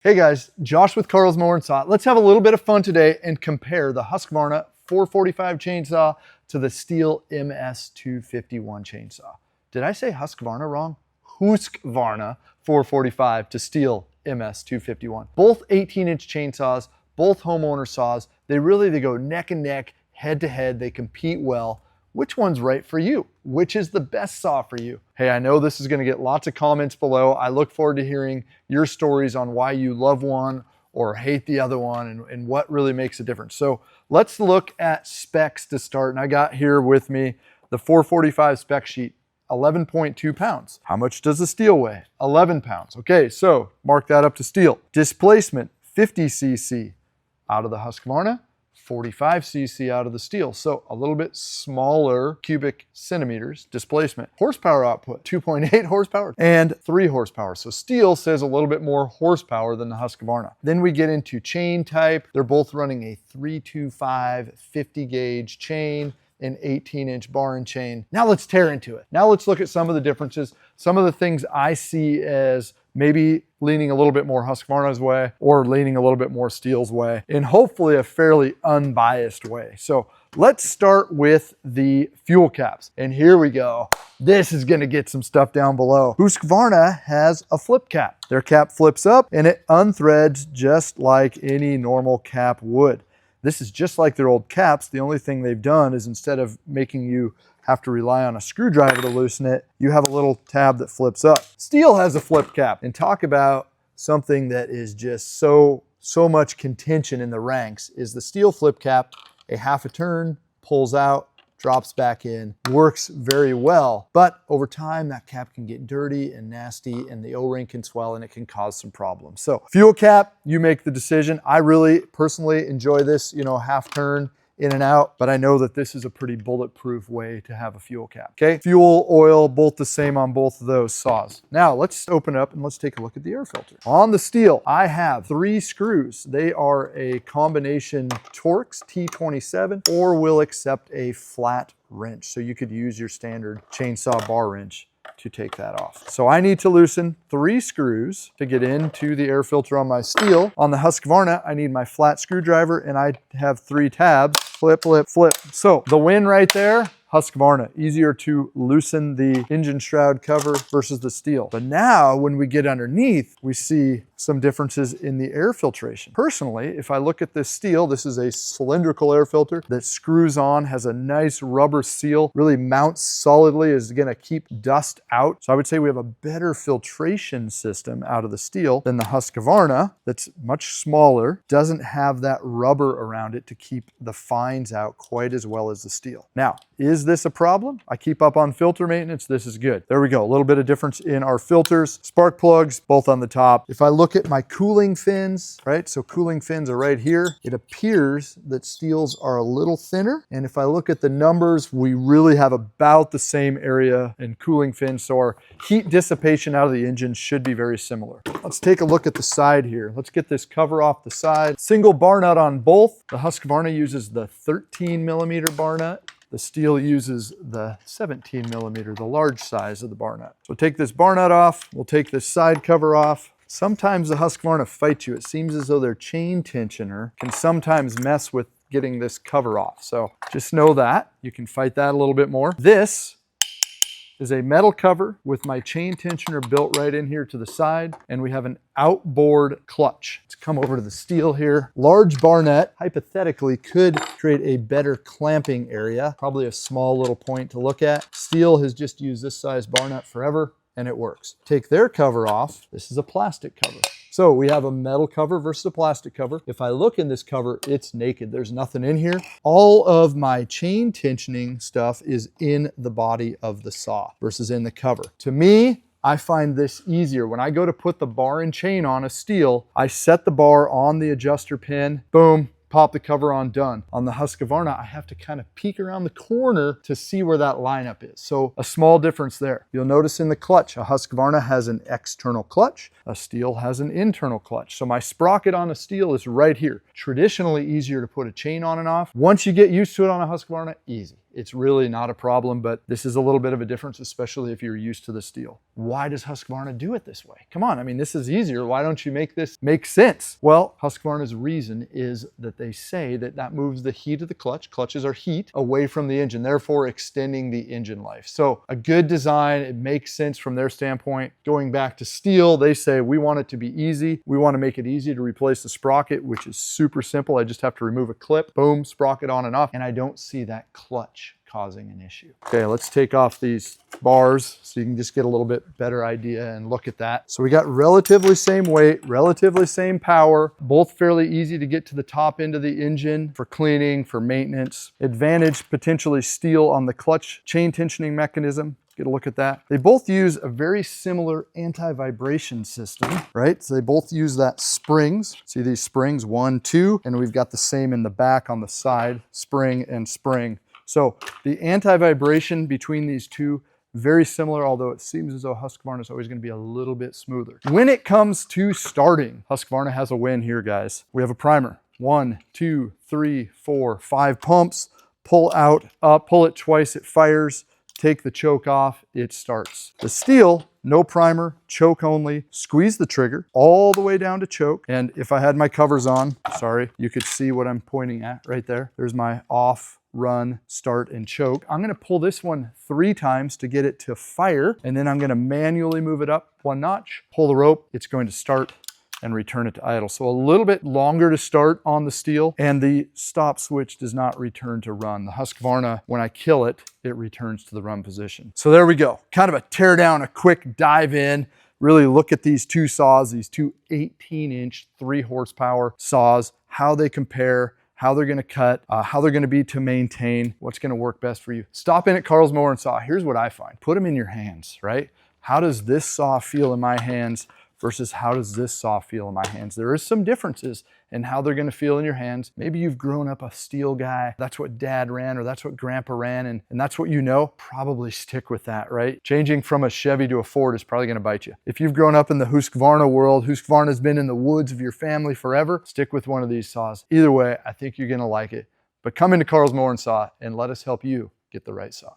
Hey guys, Josh with Carl's Mower and Saw. Let's have a little bit of fun today and compare the Husqvarna 445 chainsaw to the STIHL MS 251 chainsaw. Did I say Husqvarna wrong? Husqvarna 445 to STIHL MS 251. Both 18-inch chainsaws, both homeowner saws. They go neck and neck, head to head. They compete well. Which one's right for you? Which is the best saw for you? Hey, I know this is going to get lots of comments below. I look forward to hearing your stories on why you love one or hate the other one and what really makes a difference. So let's look at specs to start. And I got here with me the 445 spec sheet, 11.2 pounds. How much does the STIHL weigh? 11 pounds. Okay, so mark that up to STIHL. Displacement, 50 cc out of the Husqvarna, 45 cc out of the STIHL. So a little bit smaller cubic centimeters displacement. Horsepower output, 2.8 horsepower and 3 horsepower. So STIHL says a little bit more horsepower than the Husqvarna. Then we get into chain type. They're both running a 325 50 gauge chain, an 18-inch bar and chain. Now let's tear into it. Now let's look at some of the differences, some of the things I see as maybe leaning a little bit more Husqvarna's way or leaning a little bit more STIHL's way in hopefully a fairly unbiased way. So let's start with the fuel caps. And here we go. This is gonna get some stuff down below. Husqvarna has a flip cap. Their cap flips up and it unthreads just like any normal cap would. This is just like their old caps. The only thing they've done is instead of making you have to rely on a screwdriver to loosen it, you have a little tab that flips up. STIHL has a flip cap. And talk about something that is just so much contention in the ranks is the STIHL flip cap. A half a turn, pulls out, drops back in, works very well. But over time, that cap can get dirty and nasty and the O-ring can swell and it can cause some problems. So fuel cap, you make the decision. I really personally enjoy this, half turn in and out, but I know that this is a pretty bulletproof way to have a fuel cap. Okay, fuel, oil, both the same on both of those saws. Now let's open up and let's take a look at the air filter. On the STIHL, I have 3 screws. They are a combination Torx T27 or will accept a flat wrench. So you could use your standard chainsaw bar wrench to take that off. So I need to loosen 3 screws to get into the air filter on my STIHL. On the Husqvarna, I need my flat screwdriver and I have 3 tabs, flip, flip, flip. So the win right there, Husqvarna, easier to loosen the engine shroud cover versus the STIHL. But now when we get underneath, we see some differences in the air filtration. Personally, if I look at this STIHL, this is a cylindrical air filter that screws on, has a nice rubber seal, really mounts solidly, is gonna keep dust out. So I would say we have a better filtration system out of the STIHL than the Husqvarna that's much smaller, doesn't have that rubber around it to keep the fines out quite as well as the STIHL. Now, is this a problem? I keep up on filter maintenance. This is good. There we go. A little bit of difference in our filters. Spark plugs, both on the top. If I look at my cooling fins, right? So cooling fins are right here. It appears that STIHL's are a little thinner. And if I look at the numbers, we really have about the same area in cooling fins. So our heat dissipation out of the engine should be very similar. Let's take a look at the side here. Let's get this cover off the side. Single bar nut on both. The Husqvarna uses the 13mm bar nut. The STIHL uses the 17mm, the large size of the bar nut. So take this bar nut off. We'll take this side cover off. Sometimes the Husqvarna fight you. It seems as though their chain tensioner can sometimes mess with getting this cover off. So just know that. You can fight that a little bit more. This is a metal cover with my chain tensioner built right in here to the side, and we have an outboard clutch. Let's come over to the STIHL here. Large bar nut, hypothetically, could create a better clamping area, probably a small little point to look at. STIHL has just used this size bar nut forever, and it works. Take their cover off. This is a plastic cover. So we have a metal cover versus a plastic cover. If I look in this cover, it's naked. There's nothing in here. All of my chain tensioning stuff is in the body of the saw versus in the cover. To me, I find this easier. When I go to put the bar and chain on a STIHL, I set the bar on the adjuster pin, boom, pop the cover on, done. On the Husqvarna, I have to kind of peek around the corner to see where that lineup is. So a small difference there. You'll notice in the clutch, a Husqvarna has an external clutch, a STIHL has an internal clutch. So my sprocket on a STIHL is right here. Traditionally easier to put a chain on and off. Once you get used to it on a Husqvarna, easy. It's really not a problem, but this is a little bit of a difference, especially if you're used to the steel. Why does Husqvarna do it this way? Come on, I mean, this is easier. Why don't you make this make sense? Well, Husqvarna's reason is that they say that that moves the heat of the clutch. Clutches are heat away from the engine, therefore extending the engine life. So a good design, it makes sense from their standpoint. Going back to steel, they say we want it to be easy. We want to make it easy to replace the sprocket, which is super simple. I just have to remove a clip, boom, sprocket on and off, and I don't see that clutch causing an issue. Okay, let's take off these bars so you can just get a little bit better idea and look at that. So we got relatively same weight, relatively same power, both fairly easy to get to the top end of the engine for cleaning, for maintenance. Advantage potentially steel on the clutch chain tensioning mechanism. Get a look at that. They both use a very similar anti-vibration system, right? So they both use that springs. See these springs, 1, 2, and we've got the same in the back on the side, spring and spring. So the anti-vibration between these two, very similar, although it seems as though Husqvarna is always going to be a little bit smoother. When it comes to starting, Husqvarna has a win here, guys. We have a primer. 1, 2, 3, 4, 5 pumps. Pull out, up, pull it twice, it fires. Take the choke off, it starts. The steel, no primer, choke only. Squeeze the trigger all the way down to choke. And if I had my covers on, sorry, you could see what I'm pointing at right there. There's my off, run, start, and choke. I'm gonna pull this one 3 times to get it to fire, and then I'm gonna manually move it up 1 notch, pull the rope, it's going to start and return it to idle. So a little bit longer to start on the steel, and the stop switch does not return to run. The Husqvarna, when I kill it, it returns to the run position. So there we go. Kind of a tear down, a quick dive in. Really look at these 2 saws, these 2 18-inch, 3 horsepower saws, how they compare, how they're gonna cut, how they're gonna be to maintain, what's gonna work best for you. Stop in at Carl's Mower and Saw. Here's what I find. Put them in your hands, right? How does this saw feel in my hands versus how does this saw feel in my hands? There is some differences in how they're gonna feel in your hands. Maybe you've grown up a steel guy. That's what dad ran, or that's what grandpa ran, and that's what you know. Probably stick with that, right? Changing from a Chevy to a Ford is probably gonna bite you. If you've grown up in the Husqvarna world, Husqvarna's been in the woods of your family forever, stick with one of these saws. Either way, I think you're gonna like it. But come into Carl's Mower and Saw and let us help you get the right saw.